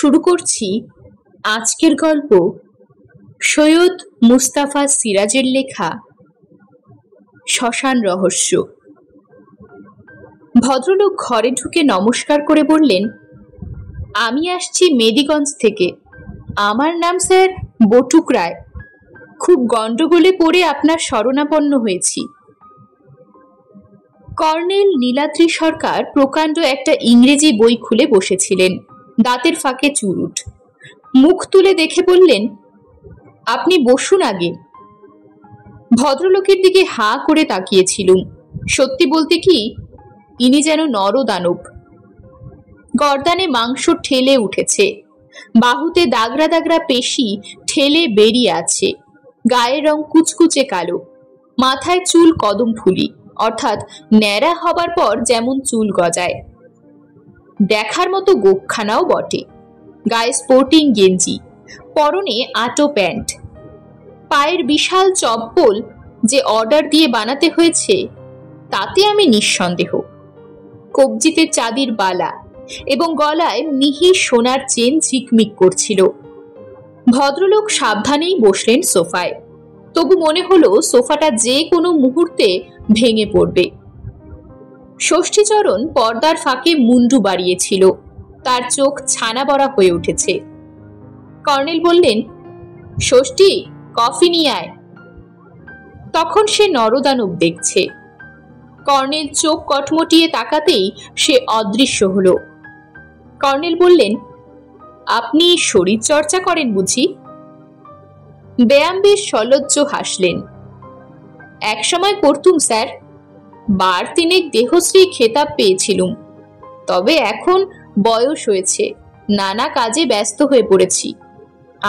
শুরু করছি আজকের গল্প সৈয়দ মুস্তাফা সিরাজের লেখা শ্মশান রহস্য। ভদ্রলোক ঘরে ঢুকে নমস্কার করে বললেন, আমি আসছি মেদিগঞ্জ থেকে। আমার নাম স্যার বটুক রায়। খুব গন্ডগোলে পড়ে আপনার শরণাপন্ন হয়েছি। কর্নেল নীলাদ্রি সরকার প্রকাণ্ড একটা ইংরেজি বই খুলে বসেছিলেন, দাঁতের ফাঁকে চুরুট। মুখ তুলে দেখে বললেন, আপনি বসুন আগে। ভদ্রলোকের দিকে হাঁ করে তাকিয়েছিলুম। সত্যি বলতে কি, ইনি যেন নরদানব। গর্দানে মাংস ঠেলে উঠেছে, বাহুতে দাগরা দাগরা পেশি ঠেলে বেরিয়ে আছে, গায়ের রং কুচকুচে কালো, মাথায় চুল কদম ফুলি, অর্থাৎ ন্যাড়া হবার পর যেমন চুল গজায়। দেখার মতো গোপখানাও বটে। গায়ে স্পোর্টিং গেঞ্জি, পরনে আটো প্যান্ট, পায়ের বিশাল চপ্পল যে অর্ডার দিয়ে বানাতে হয়েছে তাতে আমি নিঃসন্দেহ। কবজিতে চাঁদির বালা এবং গলায় মিহি সোনার চেন ঝিকমিক করছিল। ভদ্রলোক সাবধানেই বসলেন সোফায়। তবু মনে হলো সোফাটা যে কোনো মুহূর্তে ভেঙে পড়বে। ষষ্ঠীচরণ পর্দার ফাঁকে মুন্ডু বাড়িয়েছিল, তার চোখ ছানা বড়া হয়ে উঠেছে। কর্নেল বললেন, ষষ্ঠী, কফি নিয়ে আয়। তখন সে নরদানব দেখছে। কর্নেল চোখ কটমটিয়ে তাকাতেই সে অদৃশ্য হলো। কর্নেল বললেন, আপনি শরীর চর্চা করেন বুঝি? বেয়াম্বির সলজ্জ হাসলেন। একসময় করতুম স্যার, বার তিনেক দেহশ্রী খেতাব পেয়েছিলুম। তবে এখন বয়স হয়েছে, নানা কাজে ব্যস্ত হয়ে পড়েছি,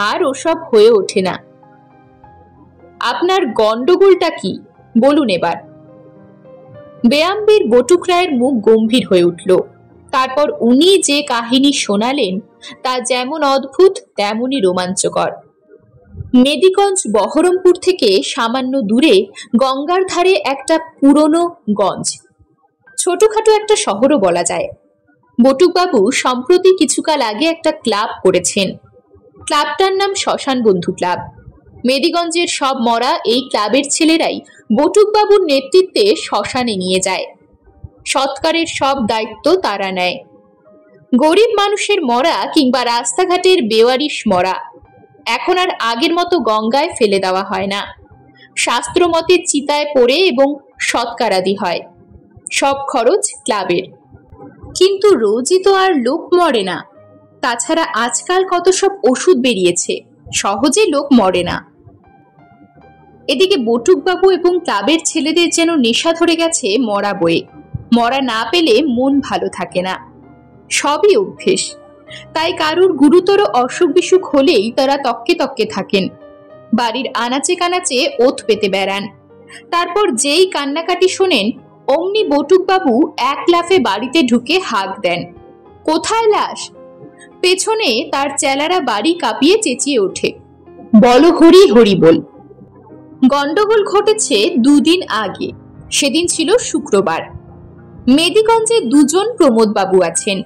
আর ওসব হয়ে ওঠে না। আপনার গন্ডগোলটা কি বলুন এবার। বেয়াম্বির বটুক রায়ের মুখ গম্ভীর হয়ে উঠল। তারপর উনি যে কাহিনী শোনালেন তা যেমন অদ্ভুত তেমনই রোমাঞ্চকর। মেদিগঞ্জ বহরমপুর থেকে সামান্য দূরে গঙ্গার ধারে একটা পুরনো গঞ্জ, ছোটখাটো একটা শহরও বলা যায়। বটুকবাবু সম্প্রতি কিছুকাল আগে একটা ক্লাব করেছেন। ক্লাবটার নাম শ্মশান বন্ধু ক্লাব। মেদিগঞ্জের সব মরা এই ক্লাবের ছেলেরাই বটুকবাবুর নেতৃত্বে শ্মশানে নিয়ে যায়। সৎকারের সব দায়িত্ব তারা নেয়। গরিব মানুষের মরা কিংবা রাস্তাঘাটের বেওয়ারিশ মরা এখন আর আগের মতো গঙ্গায় ফেলে দেওয়া হয় না। শাস্ত্রমতে চিতায় পড়ে এবং সৎকারাদি হয়। সব খরচ ক্লাবের। কিন্তু রোজই তো আর লোক মরে না। তাছাড়া আজকাল কত সব ওষুধ বেরিয়েছে, সহজে লোক মরে না। এদিকে বটুকবাবু এবং ক্লাবের ছেলেদের যেন নেশা ধরে গেছে মরা বয়ে। মরা না পেলে মন ভালো থাকে না। সবই অভ্যেস। তাই কারুর গুরুতর অসুখ বিসুখ হলেই তারা তককে তককে থাকেন। বাড়ির আনাচে কানাচে ওত পেতে বেড়ান। তারপর যেই কান্নাকাটি শোনেন, অমনি বটুকবাবু এক লাফে বাড়িতে ঢুকে হাঁক দেন, কোথায় লাশ? পেছনে তার চেলারা বাড়ি কাঁপিয়ে চেঁচিয়ে ওঠে, বলো হরি হরি বল। গন্ডগোল ঘটেছে দুদিন আগে। সেদিন ছিল শুক্রবার। মেদিগঞ্জে দুজন প্রমোদ বাবু আছেন।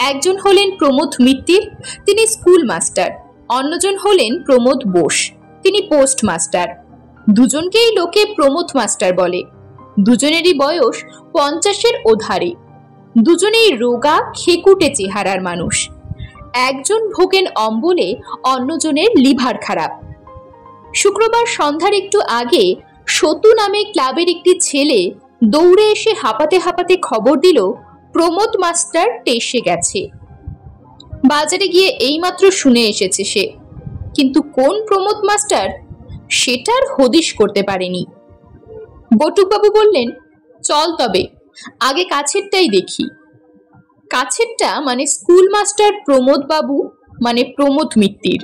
একজন হলেন প্রমোদ মিত্তির, তিনি স্কুল মাস্টার। অন্যজন হলেন প্রমোদ বোস, তিনি পোস্ট মাস্টার। দুজনকেই লোকে প্রমোদ মাস্টার বলে। দুজনেরই বয়স 50-এর ওধারে। দুজনেই রোগা খেকুটে চেহারার মানুষ। একজন ভোগেন অম্বলে, অন্যজনের লিভার খারাপ। শুক্রবার সন্ধ্যার একটু আগে সতু নামে ক্লাবের একটি ছেলে দৌড়ে এসে হাঁপাতে হাঁপাতে খবর দিল, প্রমোদ মাস্টার টেসে গেছে। বাজারে গিয়ে এইমাত্র শুনে এসেছে সে, কিন্তু কোন প্রমোদ মাস্টার সেটার হদিশ করতে পারেনি। বটুকবাবু বললেন, চল তবে আগে কাছেরটাই দেখি। কাছেরটা মানে স্কুল মাস্টার প্রমোদ বাবু, মানে প্রমোদ মিত্তির।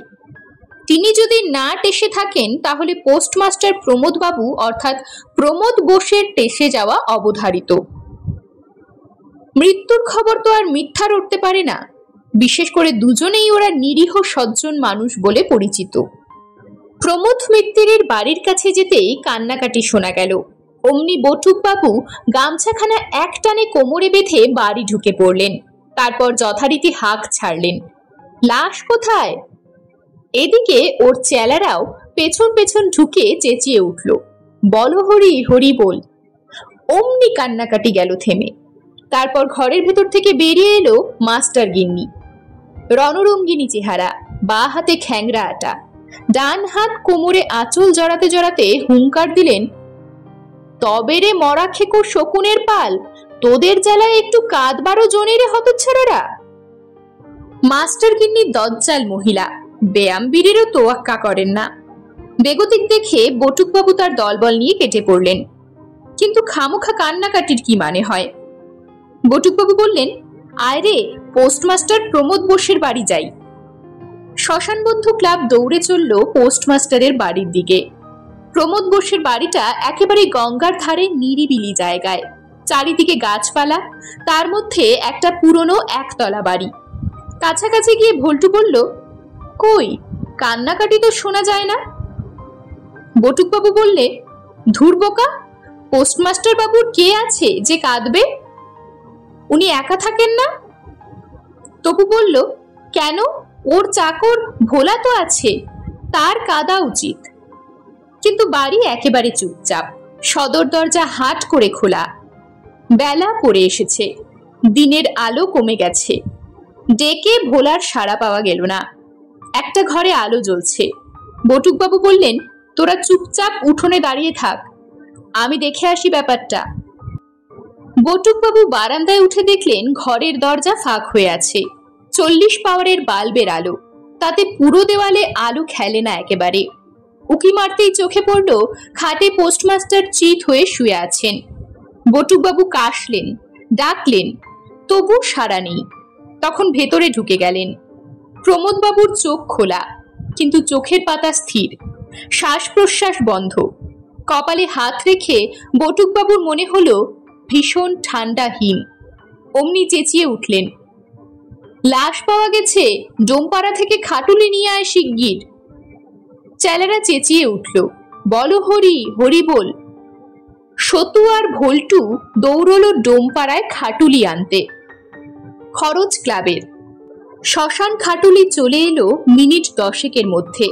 তিনি যদি না টেসে থাকেন তাহলে পোস্টমাস্টার প্রমোদ বাবু অর্থাৎ প্রমোদ বোসের টেসে যাওয়া অবধারিত। মৃত্যুর খবর তো আর মিথ্যা রটতে পারে না। বিশেষ করে দুজনেই ওরা নিরীহ সজ্জন মানুষ বলে পরিচিত। প্রমোদ মিত্তিরের বাড়ির কাছে যেতেই কান্নাকাটি শোনা গেল। অমনি বটুকবাবু গামছাখানা এক টানে কোমরে বেঁধে বাড়ি ঢুকে পড়লেন। তারপর যথারীতি হাঁক ছাড়লেন, লাশ কোথায়? এদিকে ওর চেলারাও পেছন পেছন ঢুকে চেঁচিয়ে উঠল, বলো হরি হরি বল। অমনি কান্নাকাটি গেল থেমে। তারপর ঘরের ভেতর থেকে বেরিয়ে এলো মাস্টার গিন্নি। রণরঙ্গিনী চেহারা, বা হাতে খ্যাংরা আটা, ডান হাত কোমরে আঁচল জড়াতে জড়াতে হুঙ্কার দিলেন, তবে রে মরা খেকো শকুনের পাল, তোদের জ্বালায় একটু কাঁদবারও জনেরে হতচ্ছাড়ারা। মাস্টার গিন্নি দজ্জাল মহিলা, ব্যায়াম বিড়িরও তোয়াক্কা করেন না। বেগতিক দেখে বটুকবাবু তার দলবল নিয়ে কেটে পড়লেন। কিন্তু খামোখা কান্নাকাটির কি মানে হয়? বটুকবাবু বললেন, আয় রে, পোস্টমাস্টার প্রমোদ বোসের বাড়ি যাই। শ্মশান বন্ধু ক্লাব দৌড়ে চলল পোস্টমাস্টারের বাড়ির দিকে। প্রমোদ বোসের বাড়িটা একেবারে গঙ্গার ধারে নিরিবিলি জায়গায়, চারিদিকে গাছপালা, তার মধ্যে একটা পুরনো একতলা বাড়ি। কাছাকাছি গিয়ে ভল্টু বলল, কই, কান্নাকাটি তো শোনা যায় না। বটুকবাবু বললে, ধুর বোকা, পোস্টমাস্টার বাবুর কে আছে যে কাঁদবে? উনি একা থাকেন না। তপু বলল, কেন, ওর চাকর ভোলা তো আছে, তার কাঁদা উচিত। কিন্তু বাড়ি একেবারে চুপচাপ, সদর দরজা হাট করে খোলা। বেলা পড়ে এসেছে, দিনের আলো কমে গেছে। ডেকে ভোলার সাড়া পাওয়া গেল না। একটা ঘরে আলো জ্বলছে। বটুকবাবু বললেন, তোরা চুপচাপ উঠোনে দাঁড়িয়ে থাক, আমি দেখে আসি ব্যাপারটা। বটুকবাবু বারান্দায় উঠে দেখলেন ঘরের দরজা ফাঁক হয়ে আছে। 40 পাওয়ারের বাল্বের আলো, তাতে পুরো দেওয়ালে আলো খেলে না একেবারে। উকি মারতেই চোখে পড়ল খাটে পোস্টমাস্টার চিত হয়ে শুয়ে আছেন। বটুকবাবু কাশলেন, ডাকলেন, তবু সাড়া নেই। তখন ভেতরে ঢুকে গেলেন। প্রমোদবাবুর চোখ খোলা, কিন্তু চোখের পাতা স্থির, শ্বাস প্রশ্বাস বন্ধ। কপালে হাত রেখে বটুকবাবুর মনে হলো ভীষণ ঠান্ডা হিম। অমনি চেঁচিয়ে উঠলেন, লাশ পাওয়া গেছে, ডোমপাড়া থেকে খাটুলি নিয়ে আয় শিগগির। চেলারা চেঁচিয়ে উঠল, বলো হরি হরি বল। সতু আর ভল্টু দৌড়লো ডোমপাড়ায় খাটুলি আনতে। খরচ ক্লাবের শ্মশান খাটুলি চলে এলো মিনিট 10 মধ্যে।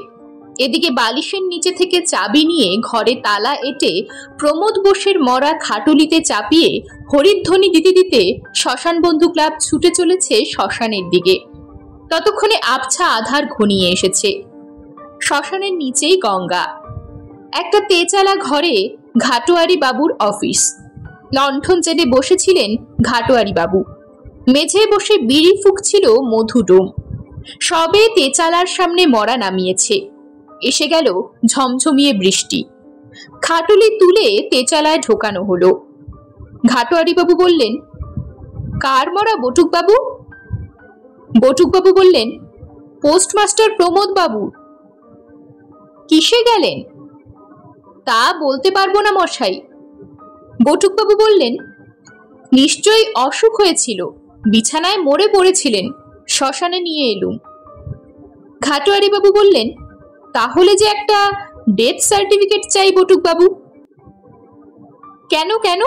এদিকে বালিশের নিচে থেকে চাবি নিয়ে ঘরে তালা এঁটে প্রমোদ বোসের মরা খাটুলিতে চাপিয়ে হরিধ্বনি দিতে দিতে শ্মশান বন্ধু ক্লাব ছুটে চলেছে শ্মশানের দিকে। ততক্ষণে আবছা আধার ঘনিয়ে এসেছে। শ্মশানের নিচেই গঙ্গা। একটা তেচালা ঘরে ঘাটোয়ারি বাবুর অফিস। লণ্ঠন জেলে বসেছিলেন ঘাটোয়ারি বাবু। মেঝে বসে বিড়ি ফুঁকছিল মধুডোম। সবে তেচালার সামনে মরা নামিয়েছে। এসে গেল ঝমঝমিয়ে বৃষ্টি। খাটুলি তুলে তেচালায় ঢোকানো হলো। ঘাটোয়ারি বাবু বললেন, কার মরা বটুকবাবু? বটুকবাবু বললেন, পোস্টমাস্টার প্রমোদ বাবু। কিসে গেলেন? তা বলতে পারবো না মশাই। বটুকবাবু বললেন, নিশ্চয়ই অসুখ হয়েছিল, বিছানায় মরে পড়েছিলেন, শ্মশানে নিয়ে এলুম। ঘাটোয়ারি বাবু বললেন, তাহলে যে একটা ডেথ সার্টিফিকেট চাই বটুকবাবু। কেন কেন?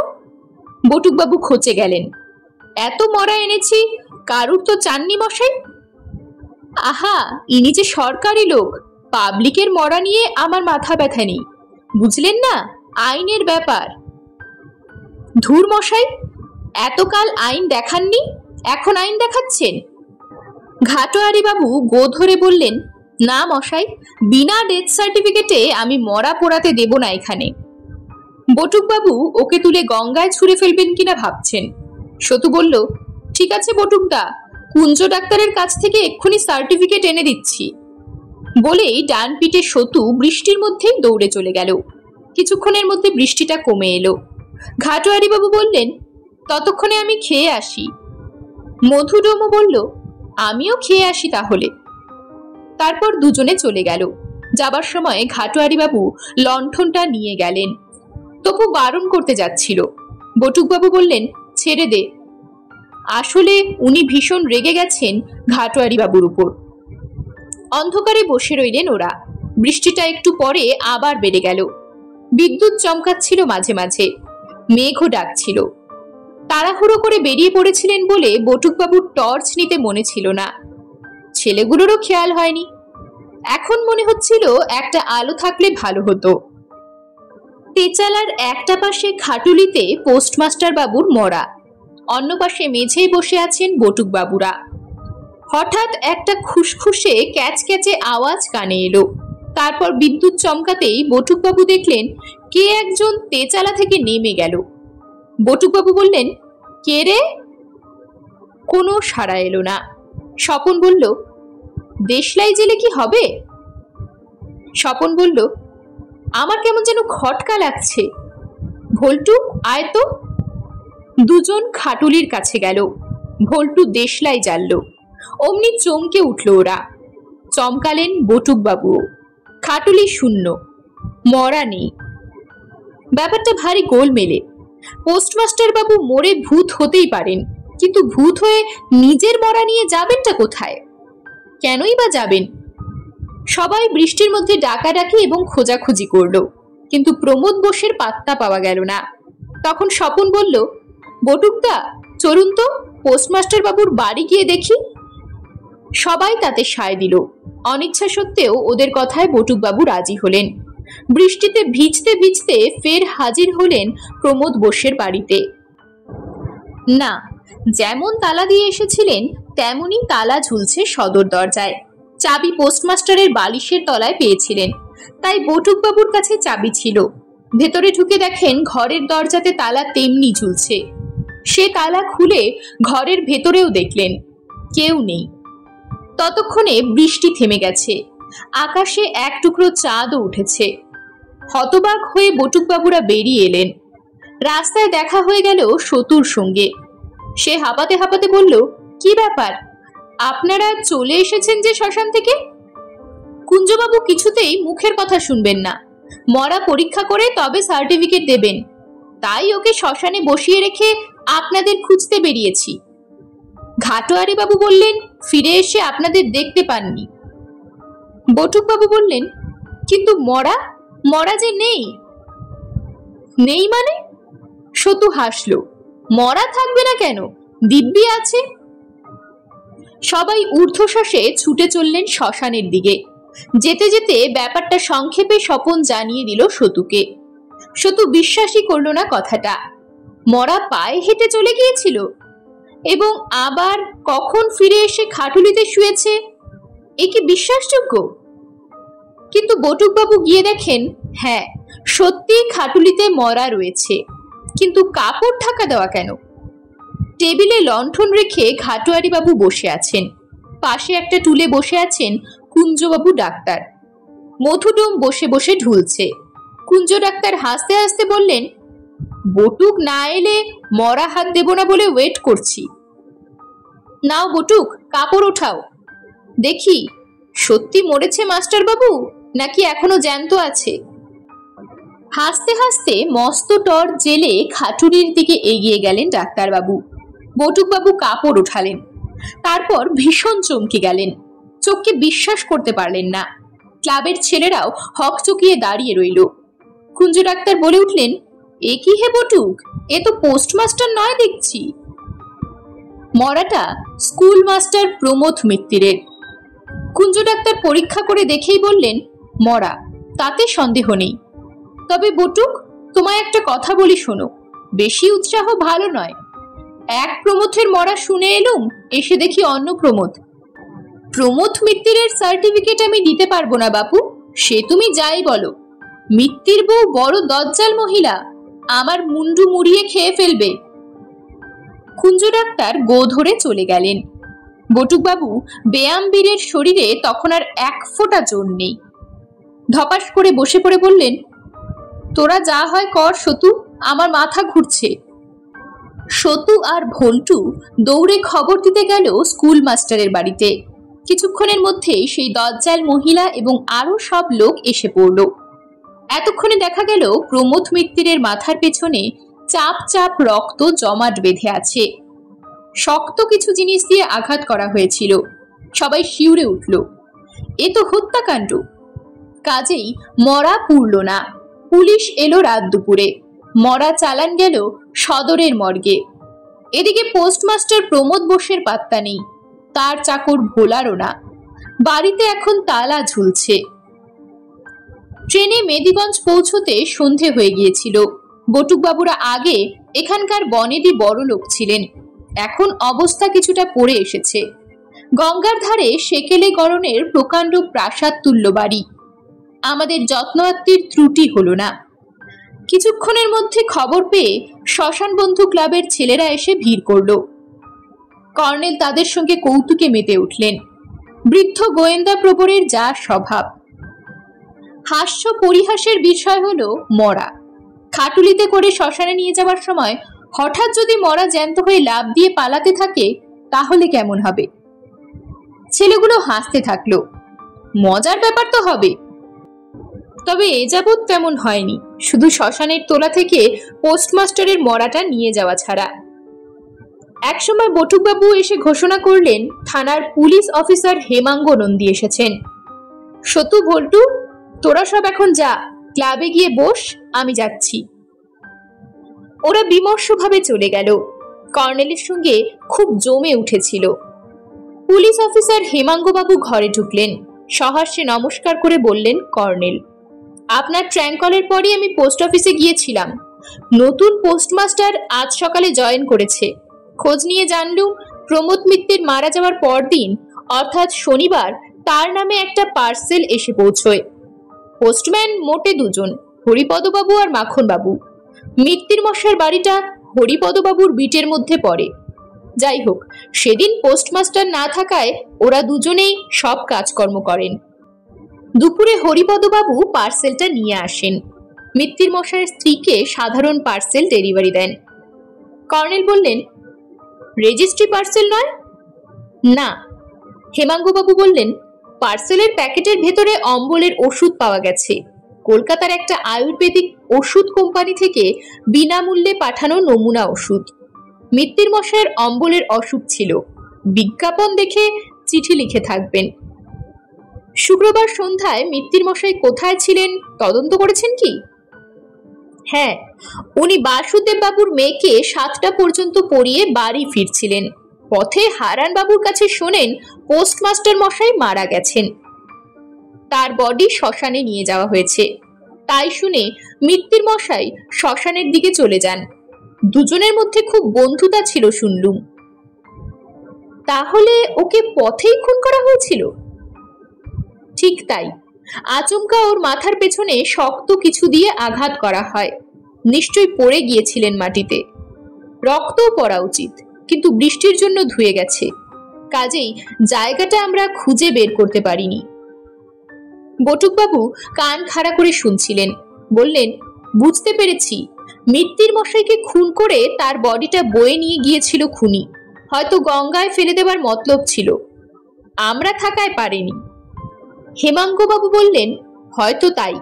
বটুকবাবু খোঁচে গেলেন, এত মরা এনেছি, কারুর তো চাননি মশাই? আহা, ইনি যে সরকারি লোক, পাবলিকের মরা নিয়ে আমার মাথা ব্যথা নেই, বুঝলেন না, আইনের ব্যাপার। ধুর মশাই, এতকাল আইন দেখাননি, এখন আইন দেখাচ্ছেন? ঘাটোয়ারি বাবু গো ধরে বললেন, না মশাই, বিনা ডেথ সার্টিফিকেটে আমি মরা পোড়াতে দেব না এখানে। বটুকবাবু ওকে তুলে গঙ্গায় ছুঁড়ে ফেলবেন কিনা ভাবছেন। সতু বলল, ঠিক আছে বটুকদা, কুঞ্জ ডাক্তারের কাছ থেকে এক্ষুনি সার্টিফিকেট এনে দিচ্ছি। বলেই ডান পিঠে সতু বৃষ্টির মধ্যেই দৌড়ে চলে গেল। কিছুক্ষণের মধ্যে বৃষ্টিটা কমে এলো। ঘাটোয়ারি বাবু বললেন, ততক্ষণে আমি খেয়ে আসি। মধুডোমও বলল, আমিও খেয়ে আসি তাহলে। তারপর দুজনে চলে গেল। যাবার সময় ঘাটোয়ারি বাবু লণ্ঠনটা নিয়ে গেলেন। তপু বারণ করতে যাচ্ছিল। বটুকবাবু বললেন, ছেড়ে দে। আসলে উনি ভীষণ রেগে গেছেন ঘাটোয়ারি বাবুর উপর। অন্ধকারে বসে রইলেন ওরা। বৃষ্টিটা একটু পরে আবার বেড়ে গেল। বিদ্যুৎ চমকাচ্ছিল মাঝে মাঝে, মেঘও ডাকছিল। তাড়াহুড়ো করে বেরিয়ে পড়েছিলেন বলে বটুকবাবুর টর্চ নিতে মনে ছিল না। ছেলেগুলোরও খেয়াল হয়নি। এখন মনে হচ্ছিল একটা আলো থাকলে ভালো হতো। তেচালার একটা পাশে খাটুলিতে পোস্টমাস্টার বাবুর মরা, অন্য পাশে মেঝেই বসে আছেন বটুক বাবুরা। হঠাৎ একটা খুসখুসে ক্যাচক্যাচে আওয়াজ কানে এলো। তারপর বিদ্যুৎ চমকাতেই বটুকবাবু দেখলেন কে একজন তেচালা থেকে নেমে গেল। বটুকবাবু বললেন, কে রে? কোনো সাড়া এলো না। স্বপন বলল, দেশলাই জেলে কি হবে? স্বপন বলল, আমার কেমন যেন খটকা লাগছে। ভল্টু, আয় তো। দুজন খাটুলির কাছে গেল। ভল্টু দেশলাই জ্বালল। অমনি চমকে উঠল ওরা। চমকালেন বটুকবাবুও। খাটুলি শূন্য, মরা নেই। ব্যাপারটা ভারী গোলমেলে। পোস্টমাস্টার বাবু মরে ভূত হতেই পারেন, কিন্তু ভূত হয়ে নিজের মরা নিয়ে যাবেনটা কোথায়? কেনই বা যাবেন? সবাই বৃষ্টির মধ্যে ডাকাডাকি এবং খোঁজাখুঁজি করল, কিন্তু প্রমোদ বোসের পাত্তা পাওয়া গেল না। তখন স্বপন বলল, বটুকদা, চলুন তো পোস্টমাস্টার বাবুর বাড়ি গিয়ে দেখি। সবাই তাতে সায় দিল। অনিচ্ছা সত্ত্বেও ওদের কথায় বটুকবাবু রাজি হলেন। বৃষ্টিতে ভিজতে ভিজতে ফের হাজির হলেন প্রমোদ বোসের বাড়িতে। না, যেমন তালা দিয়ে এসেছিলেন তেমনই তালা ঝুলছে সদর দরজায়। চাবি পোস্টমাস্টারের বালিশের তলায় পেয়েছিলেন, তাই বটুকবাবুর কাছে চাবি ছিল। ভেতরে ঢুকে দেখেন ঘরের দরজাতে তালা তেমনি ঝুলছে। সে তালা খুলে ঘরের ভেতরেও দেখলেন কেউ নেই। ততক্ষণে বৃষ্টি থেমে গেছে। আকাশে এক টুকরো চাঁদও উঠেছে। হতবাক হয়ে বটুকবাবুরা বেরিয়ে এলেন। রাস্তায় দেখা হয়ে গেল সতুর সঙ্গে। সে হাঁপাতে হাঁপাতে বলল, কি ব্যাপার, আপনারা চলে এসেছেন যে শ্মশান থেকে? কুঞ্জবাবু কিছুতেই মুখের কথা শুনবেন না। মরা পরীক্ষা করে তবে সার্টিফিকেট দেবেন, তাই ওকে শ্মশানে বসিয়ে রেখে আপনাদের খুঁজতে বেরিয়েছি। ঘাটোয়ারি বাবু বললেন ফিরে এসে আপনাদের দেখতে পাননি। বটুকবাবু বললেন, কিন্তু মরা মরা যে নেই। নেই মানে? সতু হাসল, মরা থাকবে না কেন, দিব্যি আছে। সবাই ঊর্ধ্বশ্বাসে ছুটে চললেন শ্মশানের দিকে। যেতে যেতে ব্যাপারটা সংক্ষেপে স্বপন জানিয়ে দিল সতুকে। সতু বিশ্বাসই করল না কথাটা। মরা পায়ে হেঁটে চলে গিয়েছিল এবং আবার কখন ফিরে এসে খাটুলিতে শুয়েছে, এ কি বিশ্বাসযোগ্য? কিন্তু বটুকবাবু গিয়ে দেখেন, হ্যাঁ, সত্যি খাটুলিতে মরা রয়েছে, কিন্তু কাপড় ঢাকা দেওয়া কেন? টেবিলে লণ্ঠন রেখে ঘাটোয়ারি বাবু বসে আছেন। পাশে একটা টুলে বসে আছেন কুঞ্জবাবু ডাক্তার। মধুডোম বসে বসে ঢুলছে। কুঞ্জ ডাক্তার হাসতে হাসতে বললেন, বটুক না এলে মরা হাত দেব না বলে ওয়েট করছি। নাও বটুক, কাপড় ওঠাও, দেখি সত্যি মরেছে মাস্টার বাবু নাকি এখনো জ্যান্ত আছে। হাসতে হাসতে মস্ত টর জেলে খাটুরির দিকে এগিয়ে গেলেন ডাক্তারবাবু। বটুকবাবু কাপড় উঠালেন, তারপর ভীষণ চমকে গেলেন। চোখকে বিশ্বাস করতে পারলেন না। ক্লাবের ছেলেরাও হকচকিয়ে দাঁড়িয়ে রইল। কুঞ্জ ডাক্তার বলে উঠলেন, এ কি হে বটুক, এ তো পোস্টমাস্টার নয় দেখছি। মরাটা স্কুল মাস্টার প্রমোদ মিত্তিরের। কুঞ্জ ডাক্তার পরীক্ষা করে দেখেই বললেন, মরা, তাতে সন্দেহ নেই। তবে বটুক, তোমায় একটা কথা বলি শোনো, বেশি উৎসাহ ভালো নয়। এক প্রমোদের মরা শুনে এলুম, এসে দেখি অন্য প্রমোদ। প্রমোদ মিত্তিরের সার্টিফিকেট আমি দিতে পারবো না বাপু, সে তুমি যাই বলো। মিত্তির বউ বড় দজ্জাল মহিলা, আমার মুন্ডু মুড়িয়ে খেয়ে ফেলবে। কুঞ্জ ডাক্তার গো ধরে চলে গেলেন। বটুকবাবু বেয়ামবীরের শরীরে তখন আর এক ফোঁটা জোর নেই। ধপাস করে বসে পড়ে বললেন, তোরা যা হয় কর সতু, আমার মাথা ঘুরছে। সতু আর ভল্টু দৌড়ে খবর দিতে গেল স্কুল মাস্টারের বাড়িতে। কিছুক্ষণের মধ্যেই সেই দজ্জাল মহিলা এবং আরো সব লোক এসে পড়ল। এতক্ষণে দেখা গেল প্রমোদ মিত্তিরের মাথার পেছনে চাপ চাপ রক্ত জমাট বেঁধে আছে। শক্ত কিছু জিনিস দিয়ে আঘাত করা হয়েছিল। সবাই শিউরে উঠল। এ তো হত্যাকাণ্ড। কাজেই মরা পুরল না। পুলিশ এলো রাত দুপুরে। মরা চালান গেল সদরের মর্গে। এদিকে পোস্টমাস্টার প্রমোদ বোসের পাত্তা নেই, তার চাকর ভোলারও না। বাড়িতে এখন তালা ঝুলছে। ট্রেনে মেদিগঞ্জ পৌঁছতে সন্ধে হয়ে গিয়েছিল। বটুকবাবুরা আগে এখানকার বনেদি বড় লোক ছিলেন, এখন অবস্থা কিছুটা পড়ে এসেছে। গঙ্গার ধারে সেকেলে গড়নের প্রকাণ্ড প্রাসাদ তুল্য বাড়ি। আমাদের যত্নআত্তির ত্রুটি হলো না। কিছুক্ষণের মধ্যে খবর পেয়ে শ্মশান বন্ধু ক্লাবের ছেলেরা এসে ভিড় করল। কর্নেল তাদের সঙ্গে কৌতুকে মেতে উঠলেন। বৃদ্ধ গোয়েন্দা প্রবরের যা স্বভাব। হাস্য পরিহাসের বিষয় হলো মরা। খাটুলিতে করে শ্মশানে নিয়ে যাওয়ার সময় হঠাৎ যদি মরা জ্যান্ত হয়ে লাফ দিয়ে পালাতে থাকে তাহলে কেমন হবে? ছেলেগুলো হাসতে থাকলো। মজার ব্যাপার তো হবে। তবে এ যাবৎ তেমন হয়নি, শুধু শ্মশানের তোলা থেকে পোস্টমাস্টারের মরাটা নিয়ে যাওয়া ছাড়া। একসময় বটুকবাবু এসে ঘোষণা করলেন থানার পুলিশ অফিসার হেমাঙ্গ নন্দী এসেছেন। সতু, ভল্টু, তোরা সব এখন যা, ক্লাবে গিয়ে বস, আমি যাচ্ছি। ওরা বিমর্ষভাবে চলে গেল। কর্নেলের সঙ্গে খুব জমে উঠেছিল। পুলিশ অফিসার হেমাঙ্গবাবু ঘরে ঢুকলেন। সহাস্যে নমস্কার করে বললেন, কর্নেল, আপনার ট্র্যাঙ্কলের পরই আমি পোস্ট অফিসে গিয়েছিলাম। নতুন পোস্টমাস্টার আজ সকালে জয়েন করেছে। খোঁজ নিয়ে জানলুম প্রমোদ মিত্তির মারা যাওয়ার পরদিন অর্থাৎ শনিবার তার নামে একটা পার্সেল এসে পৌঁছয়। পোস্টম্যান মোটে দুজন, হরিপদবাবু আর মাখনবাবু। মিত্তির মশার বাড়িটা হরিপদবাবুর বিটের মধ্যে পড়ে। যাই হোক, সেদিন পোস্টমাস্টার না থাকায় ওরা দুজনেই সব কাজকর্ম করেন। দুপুরে হরিপদবাবু পার্সেলটা নিয়ে আসেন। মিত্তির মশাইয়ের স্ত্রীকে সাধারণ পার্সেল ডেলিভারি দেন। কর্নেল বললেন, রেজিস্ট্রি পার্সেল নয়? না। হেমাঙ্গবাবু বললেন, পার্সেলের প্যাকেটের ভেতরে অম্বলের ওষুধ পাওয়া গেছে। কলকাতার একটা আয়ুর্বেদিক ওষুধ কোম্পানি থেকে বিনামূল্যে পাঠানো নমুনা ওষুধ। মিত্তির মশাইয়ের অম্বলের অসুখ ছিল। বিজ্ঞাপন দেখে চিঠি লিখে থাকবেন। শুক্রবার সন্ধ্যায় মিত্তির মশাই কোথায় ছিলেন তদন্ত করেছেন কি? হ্যাঁ, উনি বাসুদেব বাবুর মেয়েকে 7টা পর্যন্ত পড়িয়ে বাড়ি ফিরছিলেন। পথে হারান বাবুর কাছে শোনেন পোস্টমাস্টার মশাই মারা গেছেন। তার বডি শ্মশানে নিয়ে যাওয়া হয়েছে। তাই শুনে মিত্তির মশাই শ্মশানের দিকে চলে যান। দুজনের মধ্যে খুব বন্ধুতা ছিল শুনলুম। তাহলে ওকে পথেই খুন করা হয়েছিল? ঠিক তাই। আচমকা ওর মাথার পেছনে শক্ত কিছু দিয়ে আঘাত করা হয়। নিশ্চয়ই পড়ে গিয়েছিলেন মাটিতে। রক্তও পড়া উচিত, কিন্তু বৃষ্টির জন্য ধুয়ে গেছে। কাজেই জায়গাটা আমরা খুঁজে বের করতে পারিনি। বটুকবাবু কান খাড়া করে শুনছিলেন। বললেন, বুঝতে পেরেছি, মিত্তির মশাইকে খুন করে তার বডিটা বয়ে নিয়ে গিয়েছিল খুনি। হয়তো গঙ্গায় ফেলে দেবার মতলব ছিল, আমরা থাকায় পারেনি। হেমাঙ্গবাবু বললেন, হয়তো তাই।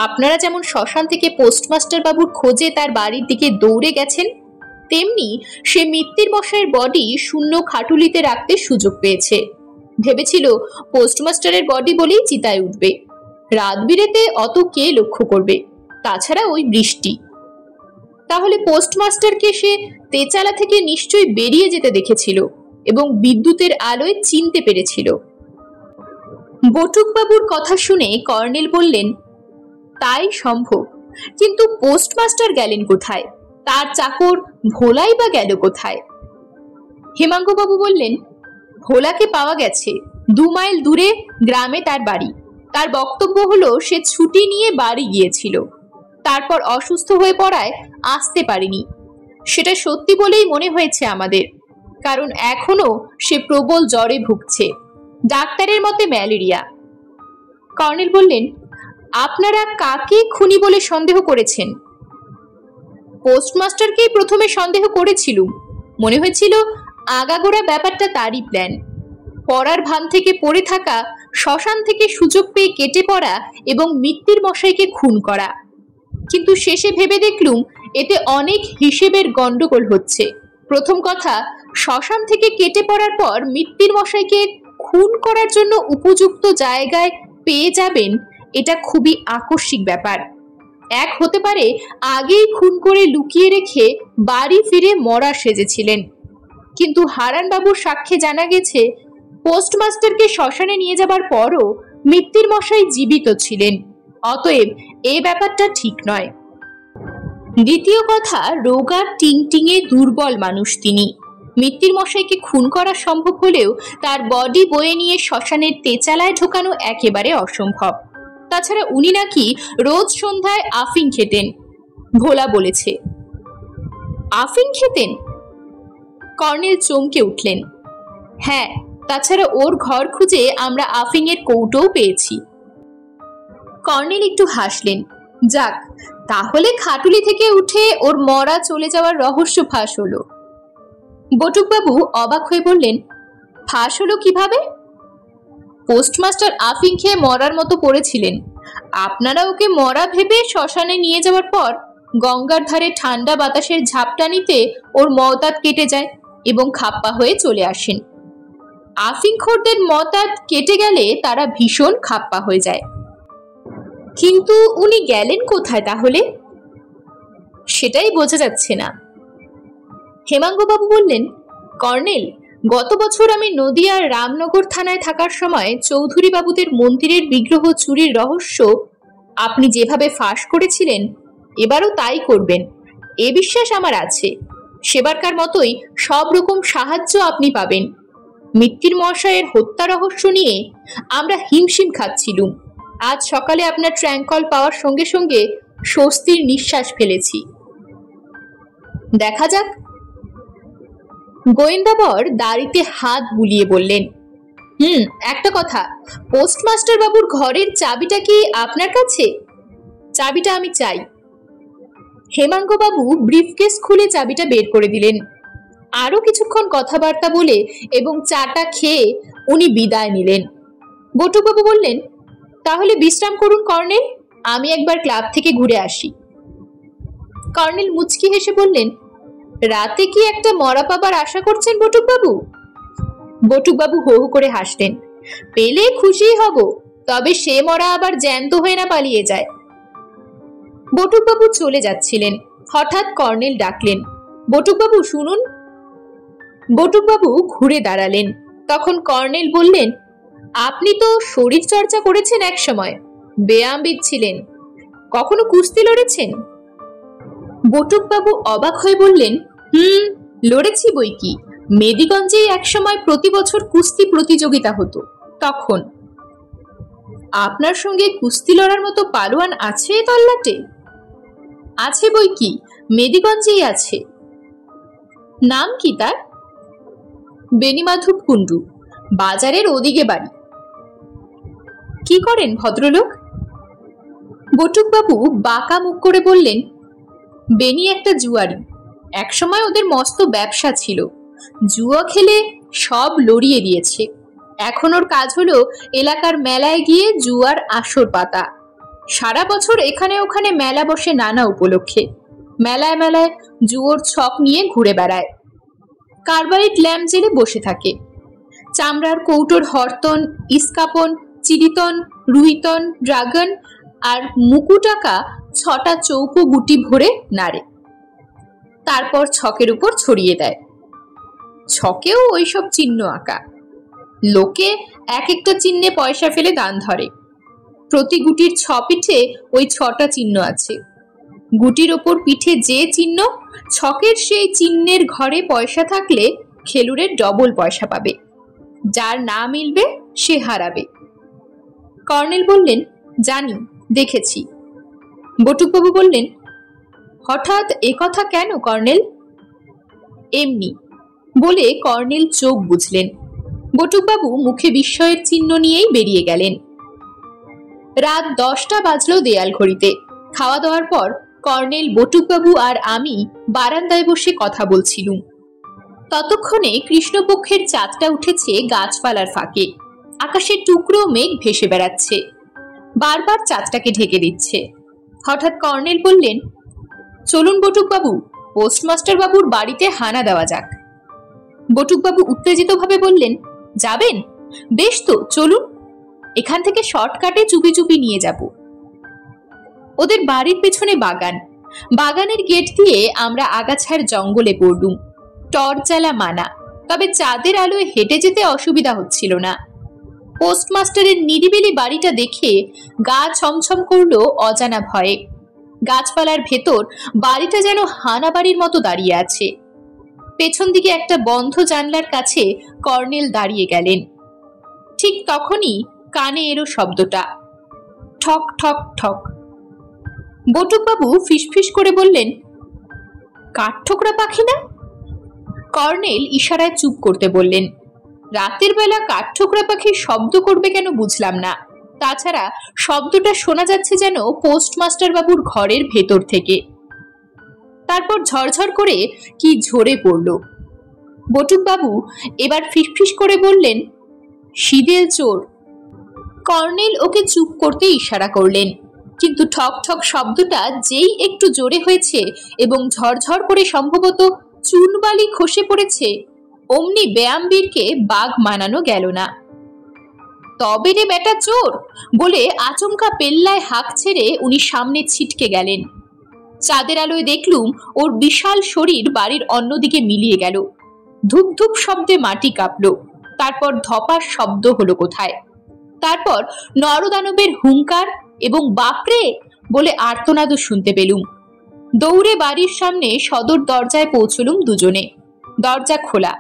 আপনারা যেমন শ্মশান থেকে পোস্টমাস্টার বাবুর খোঁজে তার বাড়ির দিকে দৌড়ে গেছেন, তেমনি সে মিত্তির মশাইয়ের বডি শূন্য খাটুলিতে রাখতে সুযোগ পেয়েছে। ভেবেছিল পোস্টমাস্টারের বডি বলেই চিতায় উঠবে। রাত বিরেতে অত কে লক্ষ্য করবে? তাছাড়া ওই বৃষ্টি। তাহলে পোস্টমাস্টারকে সে তেচালা থেকে নিশ্চয়ই বেরিয়ে যেতে দেখেছিল এবং বিদ্যুতের আলোয় চিনতে পেরেছিল। বটুকবাবুর কথা শুনে কর্নেল বললেন, তাই সম্ভব, কিন্তু পোস্টমাস্টার গেলেন কোথায়? তার চাকর ভোলাই বা গেল কোথায়? হেমাঙ্গবাবু বললেন, ভোলাকে পাওয়া গেছে। 2 মাইল দূরে গ্রামে তার বাড়ি। তার বক্তব্য হলো সে ছুটি নিয়ে বাড়ি গিয়েছিল, তারপর অসুস্থ হয়ে পড়ায় আসতে পারেনি। সেটা সত্যি বলেই মনে হয়েছে আমাদের, কারণ এখনো সে প্রবল জ্বরে ভুগছে, ডাক্তারের মতে ম্যালেরিয়া। কর্নেল বললেন, আপনারা কাকে খুনি বলে সন্দেহ করেছেন? পোস্টমাস্টারকেই প্রথমে সন্দেহ করেছিলুম। মনে হয়েছিল আগাগোড়া ব্যাপারটা তারই প্ল্যান। পড়ার ভান থেকে পড়ে থাকা, শ্মশান থেকে সুযোগ পেয়ে কেটে পড়া এবং মিত্তির মশাইকে খুন করা। কিন্তু শেষে ভেবে দেখলুম এতে অনেক হিসেবের গন্ডগোল হচ্ছে। প্রথম কথা, শ্মশান থেকে কেটে পড়ার পর মিত্তির মশাইকে খুন করার জন্য উপযুক্ত জায়গায় পেয়ে যাবেন, এটা খুবই আকস্মিক ব্যাপার। এক হতে পারে আগেই খুন করে লুকিয়ে রেখে বাড়ি ফিরে মরা সেজেছিলেন। কিন্তু হারান বাবুর সাক্ষ্যে জানা গেছে পোস্টমাস্টারকে শ্মশানে নিয়ে যাবার পরও মিত্তির মশাই জীবিত ছিলেন, অতএব এই ব্যাপারটা ঠিক নয়। দ্বিতীয় কথা, রোগা টিংটিঙে দুর্বল মানুষ তিনি। মিত্তির মশাইকে খুন করা সম্ভব হলেও তার বডি বয়ে নিয়ে শ্মশানের তেচালায় ঢোকানো একেবারে অসম্ভব। তাছাড়া উনি নাকি রোজ সন্ধ্যায় আফিং খেতেন, ভোলা বলেছে। আফিং খেতেন? কর্নেল চমকে উঠলেন। হ্যাঁ, তাছাড়া ওর ঘর খুঁজে আমরা আফিং এর কৌটোও পেয়েছি। কর্নেল একটু হাসলেন। যাক, তাহলে খাটুলি থেকে উঠে ওর মরা চলে যাওয়ার রহস্য ফাঁস হলো। বটুকবাবু অবাক হয়ে বললেন, ফাঁস হলো কিভাবে? পোস্টমাস্টার আফিং খেয়ে মরার মতো পড়েছিলেন। আপনারা ওকে মরা ভেবে শ্মশানে নিয়ে যাওয়ার পর গঙ্গার ধারে ঠান্ডা বাতাসের ঝাপটানিতে ওর মওতাত কেটে যায় এবং খাপ্পা হয়ে চলে আসেন। আফিংখোরদের মওতাত কেটে গেলে তারা ভীষণ খাপ্পা হয়ে যায়। কিন্তু উনি গেলেন কোথায় তাহলে? সেটাই বোঝা যাচ্ছে না। হেমাঙ্গবাবু বললেন, কর্নেল, গত বছর আমি নদিয়ার রামনগর থানায় থাকার সময় চৌধুরী বাবুদের মন্দিরের বিগ্রহ চুরির রহস্য আপনি যেভাবে ফাঁস করেছিলেন, এবারও তাই করবেন এ বিশ্বাস আমার আছে। সেবারকার মতোই সব রকম সাহায্য আপনি পাবেন। মিত্তির মশাইয়ের হত্যা রহস্য নিয়ে আমরা হিমশিম খাচ্ছিলুম। আজ সকালে আপনার ট্র্যাঙ্কল পাওয়ার সঙ্গে সঙ্গে স্বস্তির নিঃশ্বাস ফেলেছি। দেখা যাক। গোয়েন্দাবর দাড়িতে হাত বুলিয়ে বললেন, একটা কথা, পোস্টমাস্টার বাবুর ঘরের চাবিটা কি আপনার কাছে? চাবিটা আমি চাই। হেমাঙ্গবাবু ব্রিফকেস খুলে চাবিটা বের করে দিলেন। আরো কিছুক্ষণ কথাবার্তা বলে এবং চাটা খেয়ে উনি বিদায় নিলেন। বটুকবাবু বললেন, তাহলে বিশ্রাম করুন কর্নেল, আমি একবার ক্লাব থেকে ঘুরে আসি। কর্নেল মুচকি হেসে বললেন, রাতে কি একটা মরা পাবার আশা করছেন বটুকবাবু? বটুকবাবু হো হো করে হাসলেন। পেলে খুশি হব, তবে সে মরা আবার জ্যান্ত হয়ে না পালিয়ে যায়। বটুকবাবু চলে যাচ্ছিলেন, হঠাৎ কর্নেল ডাকলেন, বটুকবাবু শুনুন। বটুকবাবু ঘুরে দাঁড়ালেন। তখন কর্নেল বললেন, আপনি তো শরীর চর্চা করেছেন এক সময়, ব্যায়ামবিদ ছিলেন, কখনো কুস্তি লড়েছেন? বটুকবাবু অবাক হয়ে বললেন, লড়েছি বই কি। মেদিগঞ্জে এক সময় প্রতি বছর কুস্তি প্রতিযোগিতা হতো। তখন আপনার সঙ্গে কুস্তি লড়ার মতো পালোয়ান আছে তল্লাটে? আছে বই কি, মেদিগঞ্জেই আছে। নাম কি তার? বেনিমাধব কুণ্ডু, বাজারের ওদিকে বাড়ি। কি করেন ভদ্রলোক? বটুকবাবু বাঁকা মুখ করে বললেন, বেনি একটা জুয়ারি। একসময় ওদের মস্ত ব্যবসা ছিল, জুয়া খেলে সব লড়িয়ে দিয়েছে। এখন ওর কাজ হলো এলাকার মেলায় গিয়ে জুয়ার আসর পাতা। সারা বছর এখানে ওখানে মেলা বসে নানা উপলক্ষে। মেলায় মেলায় জুয়োর ছক নিয়ে ঘুরে বেড়ায়। কার্বাইড ল্যাম্প জেলে বসে থাকে। চামড়ার কৌটোর হরতন, ইস্কাপন, চিরিতন, রুইতন, ড্রাগন আর মুকুটাকা 6টা চৌকো গুটি ভরে নাড়ে, তারপর ছকের উপর ছড়িয়ে দেয়। ছকেও ওইসব চিহ্ন আঁকা। লোকে এক একটা চিহ্নে পয়সা ফেলে দান ধরে। প্রতি গুটির 6 পিঠে ওই 6টা চিহ্ন আছে। গুটির ওপর পিঠে যে চিহ্ন, ছকের সেই চিহ্নের ঘরে পয়সা থাকলে খেলুড়ের ডবল পয়সা পাবে। যার না মিলবে সে হারাবে। কর্নেল বললেন, জানি, দেখেছি। বটুকবাবু বললেন, হঠাৎ এ কথা কেন কর্নেল? এমনি বলে কর্নেল চোখ বুঝলেন। বটুকবাবু মুখে বিস্ময়ের চিহ্ন নিয়েই বেরিয়ে গেলেন। রাত 10টা বাজলো দেয়াল ঘড়িতে। খাওয়া দাওয়ার পর কর্নেল, বটুকবাবু আর আমি বারান্দায় বসে কথা বলছিলুম। ততক্ষণে কৃষ্ণপক্ষের চাঁদটা উঠেছে গাছপালার ফাঁকে। আকাশের টুকরো মেঘ ভেসে বেড়াচ্ছে, বারবার চাঁদটাকে ঢেকে দিচ্ছে। হঠাৎ কর্নেল বললেন, চলুন বটুকবাবু, পোস্টমাস্টার বাবুর বাড়িতে হানা দেওয়া যাক। বটুকবাবু উত্তেজিতভাবে বললেন, যাবেন? বেশ তো, চলুন। এখান থেকে শর্টকাটে চুপি চুপি নিয়ে যাব। ওদের বাড়ির পেছনে বাগান। বাগানের গেট দিয়ে আমরা আগাছার জঙ্গলে পড়লুম। টর্চ জ্বালা মানা। তবে চাঁদের আলোয় হেঁটে যেতে অসুবিধা হচ্ছিল না। পোস্টমাস্টারের নিরিবিলি বাড়িটা দেখে গা ছমছম করলো অজানা ভয়ে। গাছপালার ভেতর বাড়িটা যেন হানা বাড়ির মতো দাঁড়িয়ে আছে। পেছন দিকে একটা বন্ধ জানলার কাছে কর্নেল দাঁড়িয়ে গেলেন। ঠিক তখনই কানে এলো শব্দটা, ঠক ঠক ঠক। বটুকবাবু ফিসফিস করে বললেন, কাঠঠোকরা পাখি না? কর্নেল ইশারায় চুপ করতে বললেন। রাতের বেলা কাঠঠোকরা পাখি শব্দ করবে কেন বুঝলাম না। তাছাড়া শব্দটা শোনা যাচ্ছে যেন পোস্টমাস্টার বাবুর ঘরের ভেতর থেকে। তারপর ঝরঝর করে কি ঝরে পড়ল। বটুকবাবু এবার ফিসফিস করে বললেন, শীদেল চোর। কর্নেল ওকে চুপ করতে ইশারা করলেন, কিন্তু ঠক ঠক শব্দটা যেই একটু জোরে হয়েছে এবং ঝরঝর করে সম্ভবত চুনবালি খসে পড়েছে, অমনি ব্যায়ামবীরকে বাঘ মানানো গেল না। তবে রে বেটা চোর বলে আচমকা পেল্লায় হাঁক ছেড়ে উনি সামনে ছিটকে গেলেন। চাঁদের আলোয় দেখলুম ওর বিশাল শরীর বাড়ির অন্যদিকে মিলিয়ে গেল। ধুপ ধুপ শব্দে মাটি কাঁপল। তারপর ধপার শব্দ হলো কোথায়। তারপর নরদানবের হুঙ্কার এবং বাপরে বলে আর্তনাদও শুনতে পেলুম। দৌড়ে বাড়ির সামনে সদর দরজায় পৌঁছলুম দুজনে। দরজা খোলা।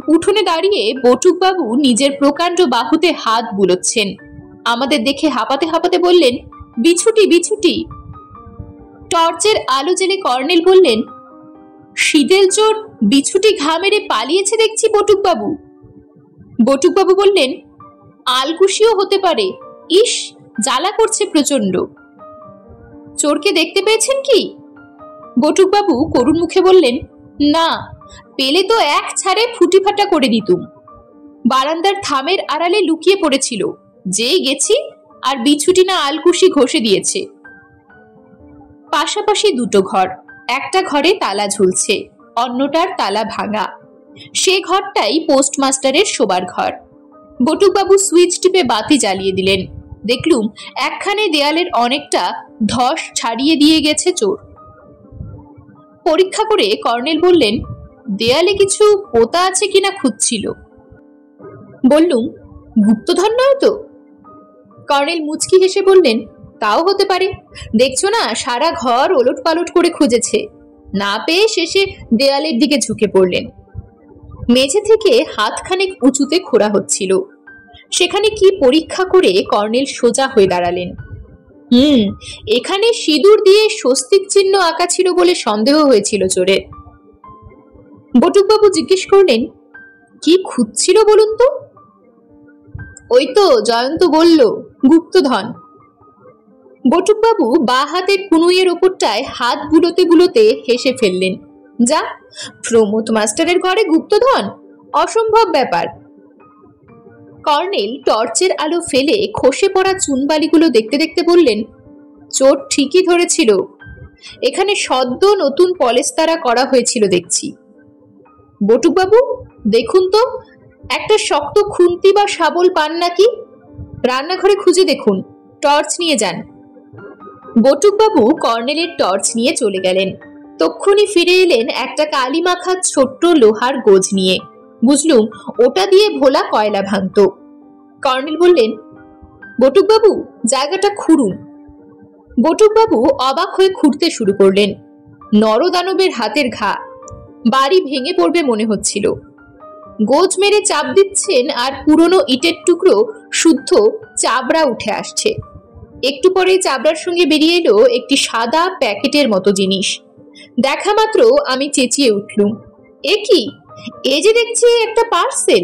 উঠোনে দাঁড়িয়ে বটুকবাবু নিজের প্রকাণ্ড বাহুতে হাত বুলোচ্ছেন। আমাদের দেখে হাঁপাতে হাঁপাতে বললেন, বিছুটি বিছুটি। টর্চের আলো জেলে কর্নেল বললেন, শীদেল চোর বিছুটি ঘা মেরে পালিয়েছে দেখছি বটুকবাবু। বটুকবাবু বললেন, আলকুশিও হতে পারে। ইস, জ্বালা করছে প্রচন্ড। চোরকে দেখতে পেয়েছেন কি? বটুকবাবু করুণ মুখে বললেন, না, পেলে তো এক ছাড়ে ফুটিফাটা করে দিতুম। বারান্দার থামের আড়ালে লুকিয়ে পড়েছিল, যেই গেছি আর বিছুটি না আলকুশি ঘষে দিয়েছে। পাশাপাশি দুটো ঘর, একটা ঘরে তালা ঝুলছে, অন্যটার তালা ভাঙা। সে ঘরটাই পোস্টমাস্টারের শোবার ঘর। বটুকবাবু সুইচ টিপে বাতি জ্বালিয়ে দিলেন। দেখলুম একখানে দেয়ালের অনেকটা ধস ছাড়িয়ে দিয়ে গেছে চোর। পরীক্ষা করে কর্নেল বললেন, দেয়ালে কিছু পোতা আছে কিনা খুঁজছিল। বললুম, গুপ্তধন নয় তো? কর্নেল মুচকি হেসে বললেন, তাও হতে পারে। দেখছো না, সারা ঘর ওলট পালট করে খুঁজেছে, না পেয়ে শেষে দেয়ালের দিকে ঝুঁকে পড়লেন। মেঝে থেকে হাতখানেক উঁচুতে খোঁড়া হচ্ছিল। সেখানে কি পরীক্ষা করে কর্নেল সোজা হয়ে দাঁড়ালেন। এখানে সিঁদুর দিয়ে স্বস্তিক চিহ্ন আঁকা ছিল বলে সন্দেহ হয়েছিল চোরের। বটুকবাবু জিজ্ঞেস করলেন, কি খুঁজছিল বলুন তো? ওই তো জয়ন্ত বলল, গুপ্তধন। বটুকবাবু বা হাতের কুনুইয়ের ওপরটায় হাত বুলোতে বুলোতে হেসে ফেললেন। যা, প্রমোদ মাস্টারের ঘরে গুপ্তধন? অসম্ভব ব্যাপার। কর্নেল টর্চের আলো ফেলে খসে পড়া চুনবালিগুলো দেখতে দেখতে বললেন, চোর ঠিকই ধরেছিল। এখানে সদ্য নতুন পলেস্তারা করা হয়েছিল দেখছি। বটুকবাবু দেখুন তো, একটা শক্ত খুন্তি বা শাবল পান নাকি? রান্নাঘরে খুঁজে দেখুন, টর্চ নিয়ে যান। বটুকবাবু কর্নেলের টর্চ নিয়ে চলে গেলেন। তক্ষুনি ফিরে এলেন একটা কালি মাখা ছোট্ট লোহার গোজ নিয়ে। বুঝলুম ওটা দিয়ে ভোলা কয়লা ভাঙত। কর্নেল বললেন, বটুকবাবু জায়গাটা খুঁড়ুন। বটুকবাবু অবাক হয়ে খুঁড়তে শুরু করলেন। নরদানবের হাতের ঘা, বাড়ি ভেঙে পড়বে মনে হচ্ছিল। গোজ মেরে চাপ দিচ্ছেন আর পুরনো ইটের টুকরো শুদ্ধ চাবড়া উঠে আসছে। একটু পরে চাবড়ার সঙ্গে বেরিয়ে এলো একটি সাদা প্যাকেটের মতো জিনিস। দেখা মাত্র আমি চেঁচিয়ে উঠলুম, এ কি? এ যে দেখছি একটা পার্সেল।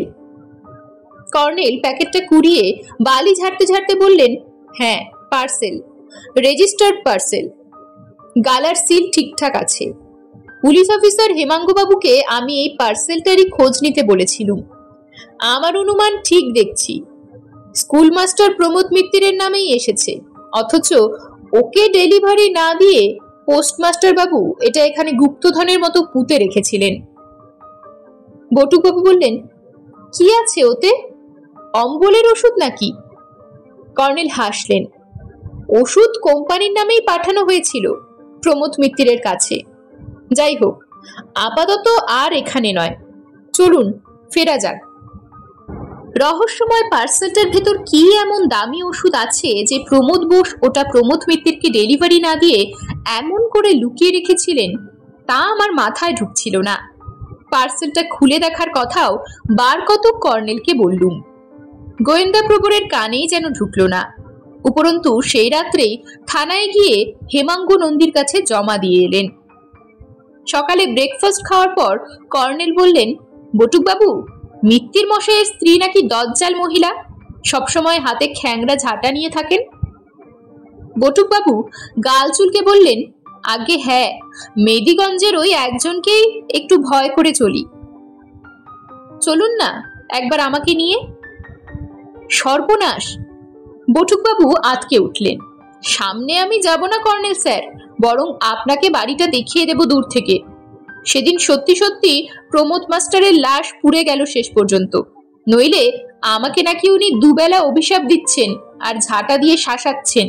কর্নেল প্যাকেটটা কুড়িয়ে বালি ঝাড়তে ঝাড়তে বললেন, হ্যাঁ পার্সেল, রেজিস্টার্ড পার্সেল। গালার সিল ঠিকঠাক আছে। পুলিশ অফিসার হেমাঙ্গবাবুকে আমি এই পার্সেলটারই খোঁজ নিতে বলেছিলুম। আমার অনুমান ঠিক দেখছি, স্কুল মাস্টার প্রমোদ মিত্তিরের নামেই এসেছে, অথচ ওকে ডেলিভারি না দিয়ে পোস্টমাস্টার বাবু এটা এখানে গুপ্তধনের মতো পুঁতে রেখেছিলেন। বটুকবাবু বললেন, কি আছে ওতে? অম্বলের ওষুধ নাকি? কর্নেল হাসলেন। ওষুধ কোম্পানির নামেই পাঠানো হয়েছিল প্রমোদ মিত্তিরের কাছে। যাই হোক, আপাতত আর এখানে নয়, চলুন ফেরা যাক। রহস্যময় পার্সেলটার ভেতর কি এমন দামি ওষুধ আছে যে প্রমোদ বোস ওটা প্রমোদ মিত্তিরকে ডেলিভারি না দিয়ে এমন করে লুকিয়ে রেখেছিলেন, তা আমার মাথায় ঢুকছিল না। পার্সেলটা খুলে দেখার কথাও বার কত কর্নেলকে বললুম, গোয়েন্দা প্রবরের কানেই যেন ঢুকলো না। উপরন্তু সেই রাত্রেই থানায় গিয়ে হেমাঙ্গ নন্দীর কাছে জমা দিয়ে এলেন। সকালে ব্রেকফাস্ট খাওয়ার পর কর্নেল বললেন, বটুকবাবু, মিত্তির মশাইয়ের স্ত্রী নাকি দজ্জাল মহিলা, সবসময় হাতে খ্যাংরা ঝাঁটা নিয়ে থাকেন। বটুকবাবু গাল চুলকে বললেন, আগে হ্যাঁ, মেদিগঞ্জের ওই একজনকেই একটু ভয় করে চলি। চলুন না একবার আমাকে নিয়ে। সর্বনাশ! বটুকবাবু আটকে উঠলেন। সামনে আমি যাব না কর্নেল স্যার, বরং আপনাকে বাড়িটা দেখিয়ে দেব দূর থেকে। সেদিন সত্যি সত্যি প্রমোদ মাস্টারের লাশ পুড়ে গেল শেষ পর্যন্ত, নইলে আমাকে নাকি উনি দুবেলা অভিশাপ দিচ্ছেন আর ঝাঁটা দিয়ে শাসাচ্ছেন।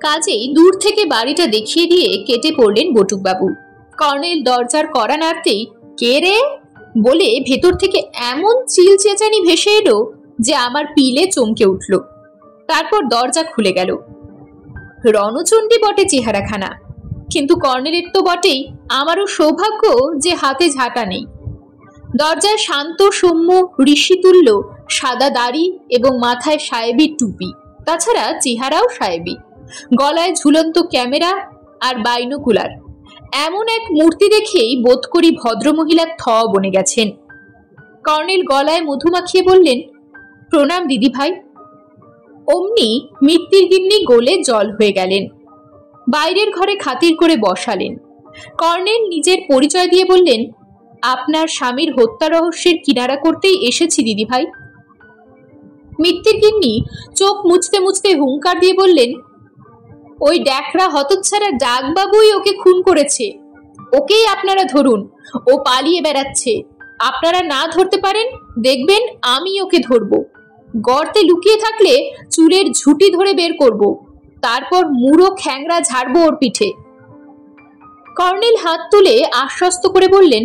কাজেই দূর থেকে বাড়িটা দেখিয়ে দিয়ে কেটে পড়লেন বটুকবাবু। কর্নেল দরজার কড়া নাড়তেই কে রে বলে ভেতর থেকে এমন চিল চেঁচানি ভেসে এলো যে আমার পিলে চমকে উঠল। তারপর দরজা খুলে গেল। রণচণ্ডী বটে চেহারাখানা, কিন্তু কর্নেলের তো বটেই, আমারও সৌভাগ্য যে হাতে ঝাঁটা নেই। দরজায় শান্ত সৌম্য ঋষিতুল্য সাদা দাড়ি এবং মাথায় সাহেবীর টুপি, তাছাড়া চেহারাও সাহেবী, গলায় ঝুলন্ত ক্যামেরা আর বাইনোকুলার। এমন এক মূর্তি দেখেই বোধ করি ভদ্রমহিলা থ বনে গেছেন। কর্নেল গলায় মধু মাখিয়ে বললেন, প্রণাম দিদি ভাই। অমনি মিত্তির গিন্নি গোলে জল হয়ে গেলেন। বাইরের ঘরে খাতির করে বসালেন। কর্নেল নিজের পরিচয় দিয়ে বললেন, আপনার স্বামীর হত্যা রহস্যের কিনারা করতেই এসেছি দিদি ভাই। মিত্তির গিন্নি চোখ মুছতে মুছতে হুঙ্কার দিয়ে বললেন, ওই ড্যাকরা হতচ্ছাড়া ডাকবাবুই ওকে খুন করেছে। ওকেই আপনারা ধরুন, ও পালিয়ে বেড়াচ্ছে। আপনারা না ধরতে পারেন, দেখবেন আমি ওকে ধরবো। গর্তে লুকিয়ে থাকলে চুলের ঝুঁটি ধরে বের করব, তারপর মুড়ো খ্যাংরা ঝাড়বো ওর পিঠে। কর্নেল হাত তুলে আশ্বস্ত করে বললেন,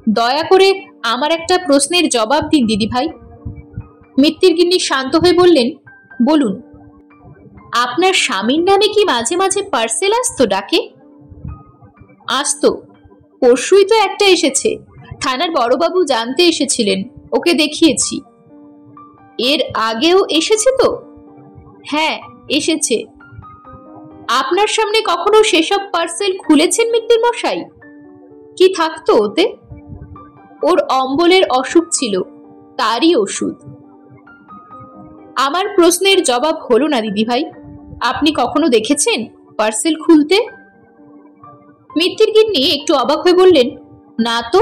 দয়া করে আমার একটা প্রশ্নের জবাব দিন দিদি ভাই। মিত্তির গিন্নি শান্ত হয়ে বললেন, বলুন। আপনার স্বামীর নামে কি মাঝে মাঝে পার্সেল আসতো ডাকে? আসতো, পরশুই তো একটা এসেছে। থানার বড়বাবু জানতে এসেছিলেন, ওকে দেখিয়েছি। এর আগেও এসেছে তো? হ্যাঁ, এসেছে। আপনার সামনে কখনো সেসব পার্সেল খুলেছেন মিত্তির মশাই? কি থাকতো ওতে? ওর অম্বলের অসুখ ছিল, তারই ওষুধ। আমার প্রশ্নের জবাব হলো না দিদি ভাই। আপনি কখনো দেখেছেন পার্সেল খুলতে? মিত্তির গিন্নি একটু অবাক হয়ে বললেন, না তো,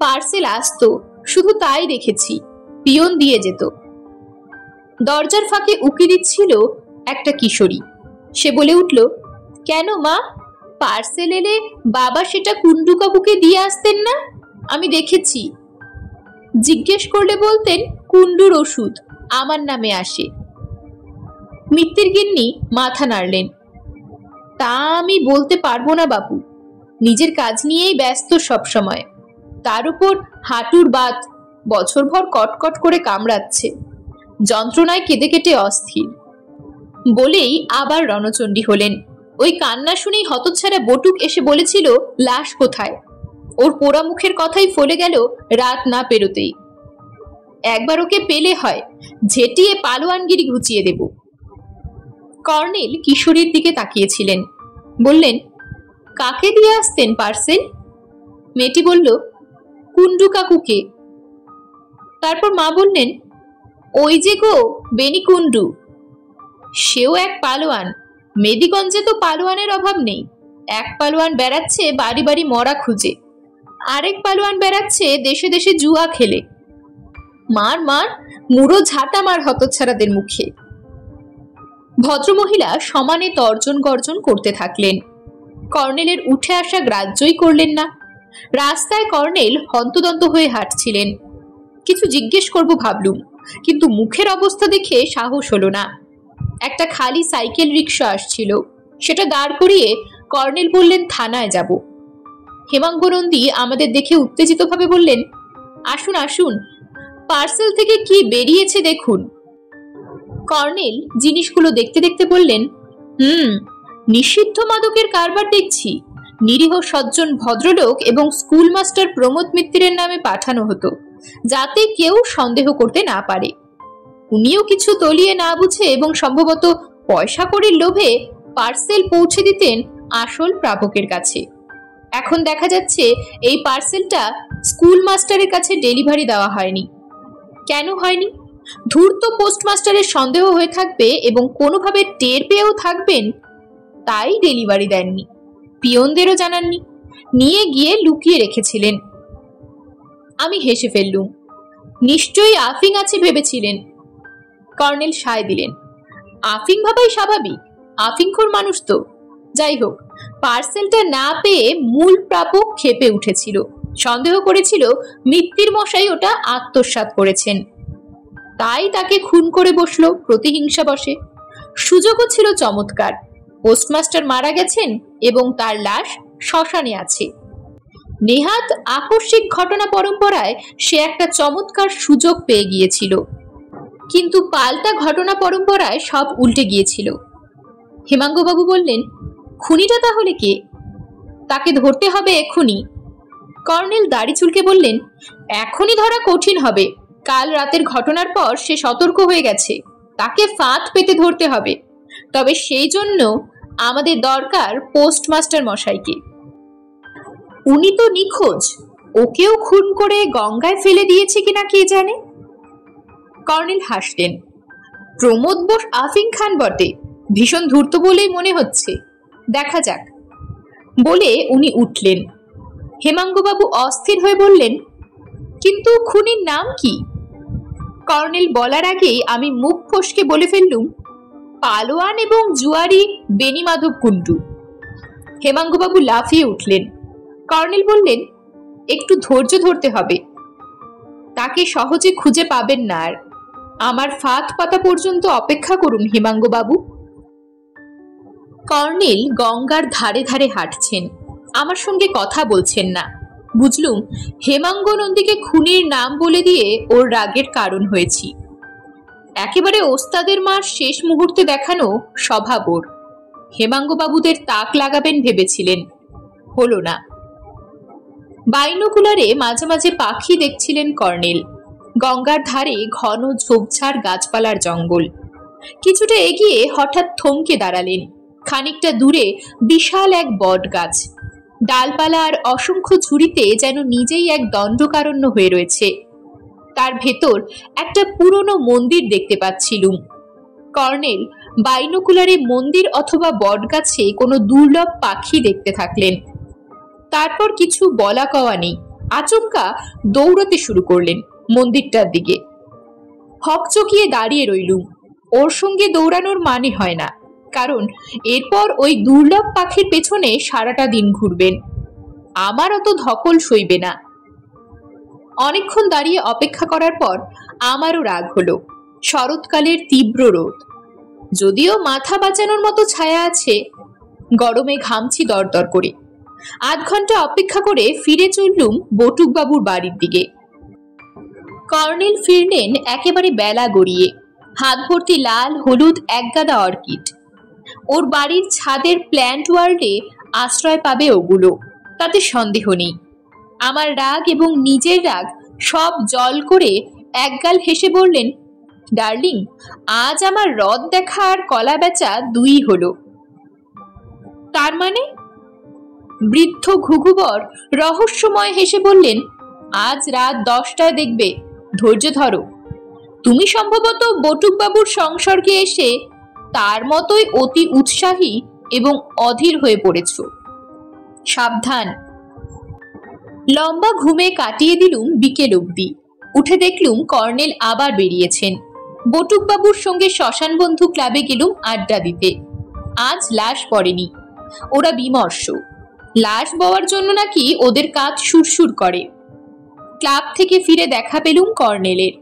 পার্সেল আসতো, শুধু তাই দেখেছি। পিয়ন দিয়ে যেত। দরজার ফাঁকে উকি দিচ্ছিল একটা কিশোরী। সে বলে উঠল, কেন মা, পার্সেল এলে বাবা সেটা কুন্ডু কাকুকে দিয়ে আসতেন না? আমি দেখেছি। জিজ্ঞেস করলে বলতেন কুন্ডুর ওষুধ আমার নামে আসে। মিত্তির গিন্নি মাথা নাড়লেন, তা আমি বলতে পারবো না বাপু, নিজের কাজ নিয়েই ব্যস্ত সব সময়। তার উপর হাঁটুর বাত, বছরভর কটকট করে কামড়াচ্ছে, যন্ত্রণায় কেঁদে কেটে অস্থির। বলেই আবার রণচণ্ডী হলেন। ওই কান্না শুনেই হতচ্ছাড়া বটুক এসে বলেছিল লাশ কোথায়। ওর পোড়া মুখের কথাই ফলে গেল রাত না পেরোতেই। একবার ওকে পেলে হয় ঝেঁটিয়ে পালোয়ানগিরি ঘুচিয়ে দেব। কর্নেল কিশোরীর দিকে তাকিয়েছিলেন। বললেন, কাকে দিয়ে আসতেন পার্সেল? মেয়েটি বলল, কুন্ডু কাকুকে। তারপর মা বললেন, ওই যে গো বেনি কুন্ডু, সেও এক পালোয়ান। মেদিগঞ্জে তো পালোয়ানের অভাব নেই। এক পালোয়ান বেড়াচ্ছে বাড়ি বাড়ি মরা খুঁজে, আরেক পালোয়ান বেড়াচ্ছে দেশে দেশে জুয়া খেলে। মার মার, মুড়ো ঝাঁটা মার হতচ্ছাড়াদের মুখে। ভদ্রমহিলা সমানে তর্জন গর্জন করতে থাকলেন। কর্নেলের উঠে আসা গ্রাহ্যই করলেন না। রাস্তায় কর্নেল হন্তদন্ত হয়ে হাঁটছিলেন। কিছু জিজ্ঞেস করব ভাবলুম, কিন্তু মুখের অবস্থা দেখে সাহস হলো না। একটা খালি সাইকেল রিক্সা আসছিল, সেটা দাঁড় করিয়ে কর্নেল বললেন, থানায় যাব। হেমাঙ্গ নন্দী আমাদের দেখে উত্তেজিতভাবে বললেন, আসুন আসুন, পার্সেল থেকে কি বেরিয়েছে দেখুন। কর্নেল জিনিসগুলো দেখতে দেখতে বললেন, নিষিদ্ধ মাদকের কারবার দেখছি। নিরীহ সজ্জন ভদ্রলোক এবং স্কুল মাস্টার প্রমোদ মিত্রের নামে পাঠানো হতো, যাতে কেউ সন্দেহ করতে না পারে। উনিও কিছু তলিয়ে না বুঝে এবং সম্ভবত পয়সা কড়ির লোভে পার্সেল পৌঁছে দিতেন আসল প্রাপকের কাছে। এখন দেখা যাচ্ছে এই পার্সেলটা স্কুল মাস্টারের কাছে ডেলিভারি দেওয়া হয়নি। কেন হয়নি? ধূর্ত পোস্টমাস্টারের সন্দেহ হয়ে থাকবে এবং কোনোভাবে টের পেয়েও থাকবেন, তাই ডেলিভারি দেননি। পিয়নদেরও জানাননি, নিয়ে গিয়ে লুকিয়ে রেখেছিলেন। আমি হেসে ফেললুম। নিশ্চয়ই আফিং আছে ভেবেছিলেন। কর্নেল সায় দিলেন, আফিং ভাবাই স্বাভাবিক, আফিংখোর মানুষ তো। যাই হোক, পার্সেলটা না পেয়ে মূল প্রাপক ক্ষেপে উঠেছিল, সন্দেহ করেছিল মিত্তির মশাই ওটা আত্মসাৎ করেছেন, তাই তাকে খুন করে বসলো প্রতিহিংসা বশে। সুযোগও ছিল চমৎকার, পোস্টমাস্টার মারা গেছেন এবং তার লাশ শ্মশানে আছে। নেহাত আকস্মিক ঘটনা পরম্পরায় সে একটা চমৎকার সুযোগ পেয়ে গিয়েছিল, কিন্তু পাল্টা ঘটনা পরম্পরায় সব উল্টে গিয়েছিল। হেমাঙ্গবাবু বললেন, খুনিটা তাহলে কে? তাকে ধরতে হবে এক্ষুনি। কর্নেল দাড়ি চুলকে বললেন, এখনই ধরা কঠিন হবে। কাল রাতের ঘটনার পর সে সতর্ক হয়ে গেছে, তাকে ফাঁদ পেতে ধরতে হবে। তবে সেই জন্য আমাদের দরকার পোস্টমাস্টার মশাইকে। উনি তো নিখোঁজ, ওকেও খুন করে গঙ্গায় ফেলে দিয়েছে কিনা কে জানে। কর্নেল হাসলেন। প্রমোদ বোস আফিং খান বটে, ভীষণ ধূর্ত বলেই মনে হচ্ছে, দেখা যাক। বলে উনি উঠলেন। হেমাঙ্গবাবু অস্থির হয়ে বললেন, কিন্তু খুনির নাম কি? কর্নেল বলার আগেই আমি মুখ ফসকে বলে ফেললুম, পালোয়ান এবং জুয়ারি বেনিমাধব কুন্ডু। হেমাঙ্গবাবু লাফিয়ে উঠলেন। কর্নেল বললেন, একটু ধৈর্য ধরতে হবে, তাকে সহজে খুঁজে পাবেন না। আর আমার ফাঁদ পাতা পর্যন্ত অপেক্ষা করুন হেমাঙ্গবাবু। কর্নেল গঙ্গার ধারে ধারে হাঁটছেন, আমার সঙ্গে কথা বলছেন না। বুঝলুম হেমাঙ্গ নন্দীকে খুনির নাম বলে দিয়ে ওর রাগের কারণ হয়েছি। একেবারে ওস্তাদের মার শেষ মুহূর্তে দেখানো স্বভাব ওর। হেমাঙ্গবাবুদের তাক লাগাবেন ভেবেছিলেন, হলো না। বাইনোকুলারে মাঝে মাঝে পাখি দেখছিলেন কর্নেল। গঙ্গার ধারে ঘন ঝোপঝাড় গাছপালার জঙ্গল। কিছুটা এগিয়ে হঠাৎ থমকে দাঁড়ালেন। খানিকটা দূরে বিশাল এক বট গাছ, ডালপালা আর অসংখ্য ঝুড়িতে যেন নিজেই এক দণ্ডকারণ্য হয়ে রয়েছে। তার ভেতর একটা পুরনো মন্দির দেখতে পাচ্ছিলুম। কর্নেল বাইনোকুলারে মন্দির অথবা বট গাছে কোনো দুর্লভ পাখি দেখতে থাকলেন। তারপর কিছু বলা কওয়া নেই, আচমকা দৌড়তে শুরু করলেন মন্দিরটার দিকে। হকচকিয়ে দাঁড়িয়ে রইলুম। ওর সঙ্গে দৌড়ানোর মানে হয় না, কারণ এরপর ওই দুর্লভ পাখির পেছনে সারাটা দিন ঘুরবেন। আমার অত ধকল সইবে না। অনেকক্ষণ দাঁড়িয়ে অপেক্ষা করার পর আমারও রাগ হলো। শরৎকালের তীব্র রোদ, যদিও মাথা বাঁচানোর মতো ছায়া আছে, গরমে ঘামছি দরদর করে। আধ ঘন্টা অপেক্ষা করে ফিরে চললুম বটুকবাবুর বাড়ির দিকে। কর্নেল ফিরলেন একেবারে বেলা গড়িয়ে, হাত ভর্তি লাল হলুদ একগাদা অর্কিড। ওর বাড়ির ছাদের প্ল্যান্ট ওয়ার্ল্ডে আশ্রয় পাবে ওগুলো, তাতে সন্দেহ নেই। আমার রাগ এবং নিজের রাগ সব জল করে একগাল হেসে বললেন, ডার্লিং, আজ আমার হ্রদ দেখা আর কলা বেচা দুই হলো। তার মানে? বৃদ্ধ ঘুঘুবর রহস্যময় হেসে বললেন, আজ রাত 10টায় দেখবে, ধৈর্য ধরো। তুমি সম্ভবত বটুকবাবুর সংসর্গে এসে তার মতোই অতি উৎসাহী এবং অধীর হয়ে পড়েছ। সাবধান। লম্বা ঘুমে কাটিয়ে দিলুম বিকেল অবধি। উঠে দেখলুম কর্নেল আবার বেরিয়েছেন। বটুকবাবুর সঙ্গে শ্মশান বন্ধু ক্লাবে গেলুম আড্ডা দিতে। আজ লাশ পড়েনি, ওরা বিমর্ষ। লাশ বওয়ার জন্য নাকি ওদের কাঁধ সুরসুর করে। ক্লাব থেকে ফিরে দেখা পেলুম কর্নেলের।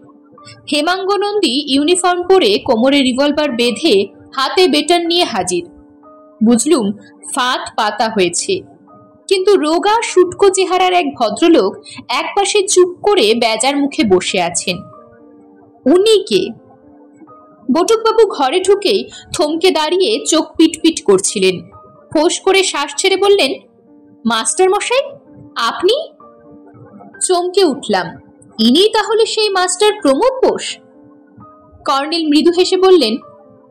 হেমাঙ্গ নন্দী ইউনিফর্ম পরে কোমরে রিভলভার বেঁধে হাতে বেটন নিয়ে হাজির। বুঝলুম ফাঁদ পাতা হয়েছে। কিন্তু রোগা শুটকো চেহারার এক ভদ্রলোক একপাশে চুপ করে বেজার মুখে বসে আছেন। উনি কে? বটুকবাবু ঘরে ঢুকেই থমকে দাঁড়িয়ে চোখ পিটপিট করছিলেন। ফোঁস করে শ্বাস ছেড়ে বললেন, মাস্টার মশাই, আপনি? চমকে উঠলাম। ইনি তাহলে সেই মাস্টার প্রমোদ বোস? কর্নেল মৃদু হেসে বললেন,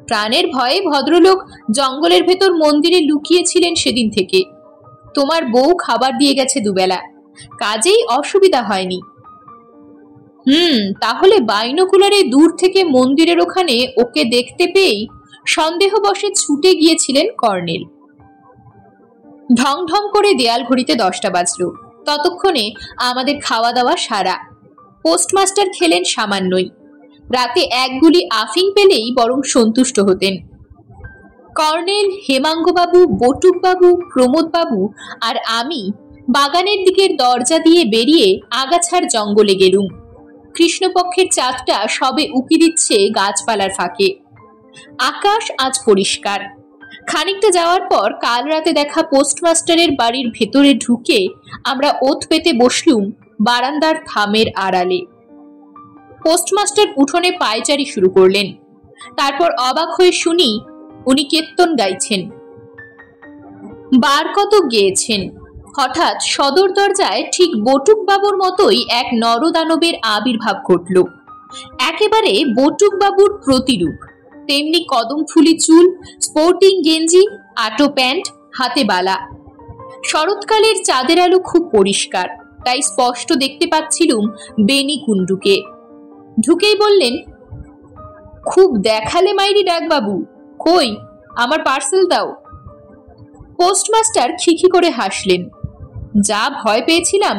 প্রাণের ভয়ে ভদ্রলোক জঙ্গলের ভেতর মন্দিরে লুকিয়েছিলেন সেদিন থেকে। তোমার বউ খাবার দিয়ে গেছে দুবেলা, কাজেই অসুবিধা হয়নি। তাহলে বাইনোকুলারে দূর থেকে মন্দিরের ওখানে ওকে দেখতে পেয়েই সন্দেহবশে ছুটে গিয়েছিলেন কর্নেল। ঢং ঢং করে দেয়াল ঘড়িতে 10টা বাজলো। ততক্ষণে আমাদের খাওয়া দাওয়া সারা। পোস্টমাস্টার খেলেন সামান্যই। রাতে এক গুলি আফিং পেলেই বরং সন্তুষ্ট হতেন। কর্নেল, হেমাঙ্গবাবু, বটুকবাবু, প্রমোদবাবু আর আমি বাগানের দিকের দরজা দিয়ে বেরিয়ে আগাছার জঙ্গলে গেলুম। কৃষ্ণপক্ষের চাঁদটা সবে উকি দিচ্ছে গাছপালার ফাঁকে। আকাশ আজ পরিষ্কার। খানিকটা যাওয়ার পর কাল রাতে দেখা পোস্টমাস্টারের বাড়ির ভেতরে ঢুকে আমরা ওত পেতে বসলুম বারান্দার থামের আড়ালে। পোস্টমাস্টার উঠোনে পায়চারি শুরু করলেন। তারপর অবাক হয়ে শুনি উনি কীর্তন গাইছেন। বার কত গেয়েছেন। হঠাৎ সদর দরজায় ঠিক বটুকবাবুর মতোই এক নরদানবের আবির্ভাব ঘটল। একেবারে বটুকবাবুর প্রতিরূপ। তেমনি কদম ফুলি চুল, স্পোর্টিং গেঞ্জি, আটো প্যান্ট, হাতে বালা। শরৎকালের চাঁদের আলো খুব পরিষ্কার, তাই স্পষ্ট দেখতে পাচ্ছিলুম বেনি কুণ্ডুকে। ঢুকেই বললেন, খুব দেখালে মাইরি ডাকবাবু, কই আমার পার্সেল দাও। পোস্টমাস্টার খিখি করে হাসলেন। যা ভয় পেয়েছিলাম,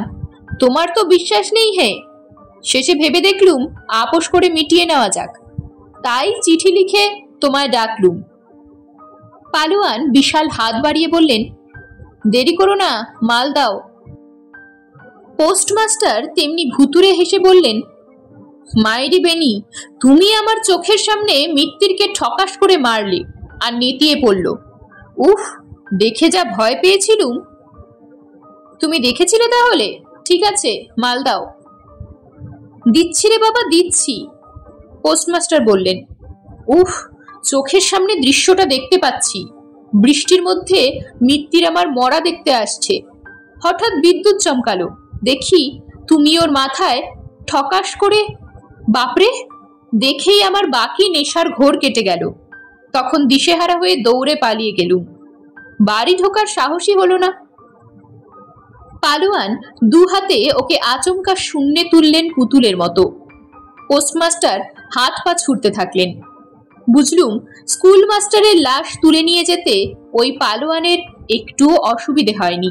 তোমার তো বিশ্বাস নেই হে। শেষে ভেবে দেখলুম আপোষ করে মিটিয়ে নেওয়া যাক, তাই চিঠি লিখে তোমায় ডাকলুম। পালোয়ান বিশাল হাত বাড়িয়ে বললেন, দেরি করো না, মাল দাও। পোস্টমাস্টার তেমনি ভুতুরে হেসে বললেন, মাইরি বেনি, তুমি আমার চোখের সামনে মৃত্যুকে ঠকাস করে মারলে আর নেতিয়ে পড়ল। উফ, দেখে যা ভয় পেয়েছিলুম। তুমি দেখেছিলে তাহলে? ঠিক আছে, মাল দাও। দিচ্ছি রে বাবা, দিচ্ছি, পোস্টমাস্টার বললেন। উফ, চোখের সামনে দৃশ্যটা দেখতে পাচ্ছি। বৃষ্টির মধ্যে মৃত্যুর আমার মরা দেখতে আসছে। হঠাৎ বিদ্যুৎ চমকালো, দেখি তুমি ওর মাথায় ঠকাস করে। বাপরে, দেখেই আমার বাকি নেশার ঘোর কেটে গেল। তখন দিশেহারা হয়ে দৌড়ে পালিয়ে গেলুম। বাড়ি ঢোকার সাহসই হলো না। পালোয়ান দু হাতে ওকে আচমকা শূন্যে তুললেন পুতুলের মতো। পোস্টমাস্টার হাত পা ছুটতে থাকলেন। বুঝলুম স্কুল মাস্টারের লাশ তুলে নিয়ে যেতে ওই পালোয়ানের একটুও অসুবিধে হয়নি।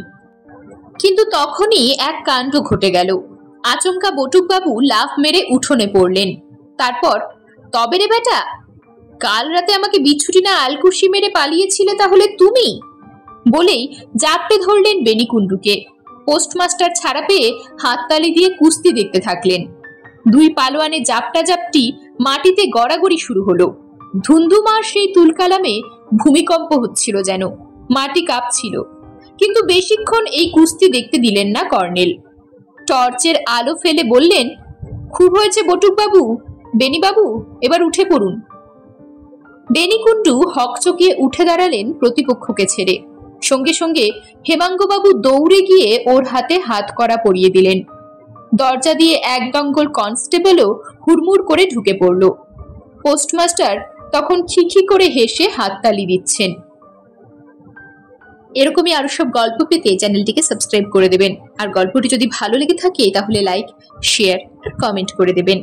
কিন্তু তখনই এক কাণ্ড ঘটে গেল। আচমকা বটুকবাবু লাফ মেরে উঠোনে পড়লেন। তারপর, তবে রে বেটা, কাল রাতে আমাকে বিছুটি না আলকুশি মেরে পালিয়েছিলে তাহলে তুমি, বলেই জাপটে ধরলেন বেনিকুণ্ডুকে। পোস্টমাস্টার ছাড়া পেয়ে হাততালি দিয়ে কুস্তি দেখতে থাকলেন। দুই পালোয়ানে জাপটা জাপটি মাটিতে গড়াগড়ি শুরু হলো। ধুন্ধুমার সেই তুলকালামে ভূমিকম্প হচ্ছিল, যেন মাটি কাঁপছিল। কিন্তু বেশিক্ষণ এই কুস্তি দেখতে দিলেন না কর্নেল। টর্চের আলো ফেলে বললেন, খুব হয়েছে বটুকবাবু, বেনিবাবু, এবার উঠে পড়ুন। বেনিকুণ্ডু হকচকিয়ে উঠে দাঁড়ালেন প্রতিপক্ষকে ছেড়ে। সঙ্গে সঙ্গে হেমাঙ্গবাবু দৌড়ে গিয়ে ওর হাতে হাত করা পরিয়ে দিলেন। দরজা দিয়ে এক দঙ্গল কনস্টেবলও হুড়মুড় করে ঢুকে পড়ল। পোস্টমাস্টার তখন খিখি করে হেসে হাততালি দিচ্ছেন। এরকমই আরো সব গল্প পেতে চ্যানেলটিকে সাবস্ক্রাইব করে দেবেন। আর গল্পটি যদি ভালো লেগে থাকে তাহলে লাইক, শেয়ার আর কমেন্ট করে দেবেন।